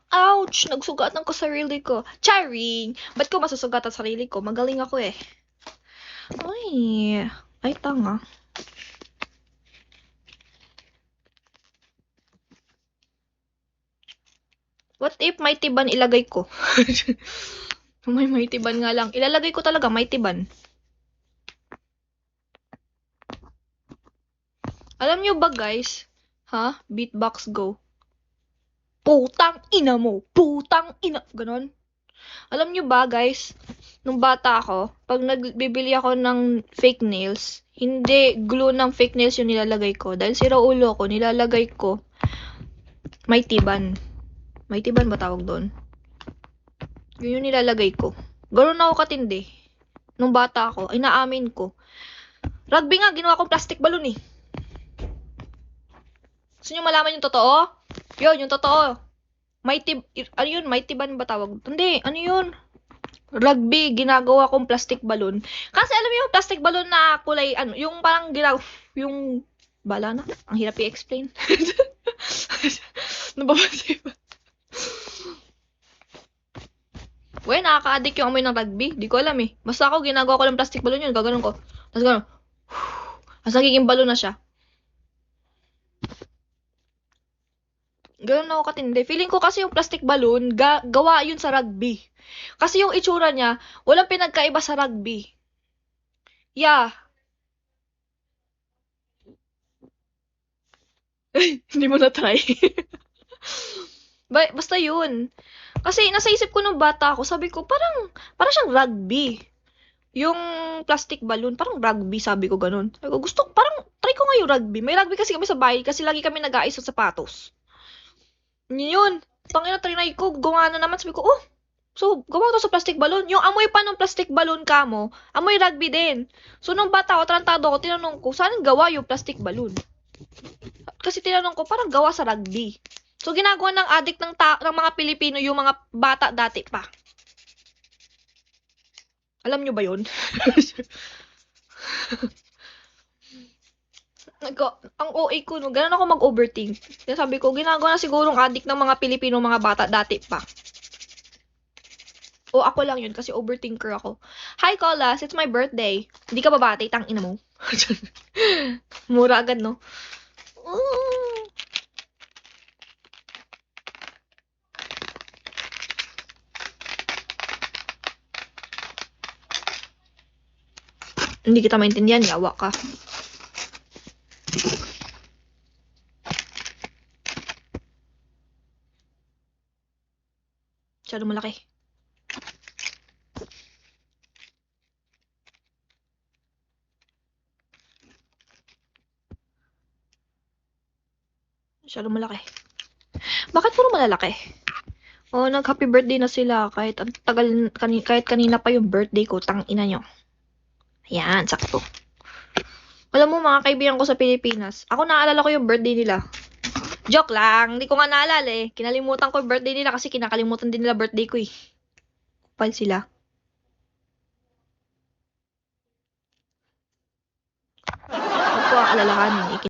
Ouch! Nagsugatan ko sarili ko. Charing! Ba't ko masusugatan sarili ko? Magaling ako eh. Ay, tanga. What if may tiban ilagay ko? May tiban nga lang. Ilalagay ko talaga may tiban. Alam nyo ba guys? Ha? Beatbox go. Putang ina mo! Putang ina! Ganon. Alam nyo ba guys? Nung bata ako, pag nagbibili ako ng fake nails, hindi glue ng fake nails yung nilalagay ko. Dahil sira ulo ko, nilalagay ko may tiban. May tiban ba tawag doon? Yun yung nilalagay ko. Ganoon ako katindi. Nung bata ako, ay naamin ko. Rugby nga, ginawa kong plastic balloon eh. Gusto nyo malaman yung totoo? Yun, yung totoo. Ano yun? May tiban ba tawag? Hindi, ano yun? Rugby, ginagawa kong plastic balloon. Kasi alam mo yung plastic balloon na kulay, ano, yung parang yung, bala na, ang hirap i-explain. Nababasa ba? Well, nakaka-addict yung amoy ng rugby. Di ko alam eh. Basta ako, ginagawa ko ng plastic balloon yun. Gaganon ko. Tapos gano'n. Tapos nagiging balloon na siya. Gano'n ako katindi. Feeling ko kasi yung plastic balloon, gawa yun sa rugby. Kasi yung itsura niya, walang pinagkaiba sa rugby. Yeah. Hindi mo na-try. Basta yun. Kasi nasa isip ko nung bata ako, sabi ko, parang siyang rugby. Yung plastic balloon, parang rugby, sabi ko ganun. Sabi ko, parang, try ko nga yung rugby. May rugby kasi kami sa bahay, kasi lagi kami nag-aayos ng sapatos. Yun. Tangina, trinay ko, gawa na naman. Sabi ko, oh, so, gawa to sa plastic balloon. Yung amoy pa ng plastic balloon ka mo, amoy rugby din. So, nung bata ako, tarantado ako, tinanong ko, saan gawa yung plastic balloon? Kasi tinanong ko, parang gawa sa rugby. So, ginagawa ng addict ng mga Pilipino yung mga bata dati pa. Alam nyo ba yun? Ang OA ko, no, ganun ako mag-overthink. Kaya sabi ko, ginagawa na sigurong addict ng mga Pilipino mga bata dati pa. O ako lang yun kasi overthinker ako. Hi, Colas. It's my birthday. Hindi ka babati, tang ina mo. Mura agad, no? Hindi kita maintindihan, yawa ka. Masyado malaki. Masyado malaki. Bakit puro malalaki? Oh, nag-happy birthday na sila kahit ang tagal, kahit kanina pa yung birthday ko, tang ina nyo. Ayan, sakto. Alam mo, mga kaibigan ko sa Pilipinas, ako naalala ko yung birthday nila. Joke lang, hindi ko nga naalala eh. Kinalimutan ko yung birthday nila kasi kinakalimutan din nila birthday ko eh. Kupal sila. Huwag ko ang alalahanin eh.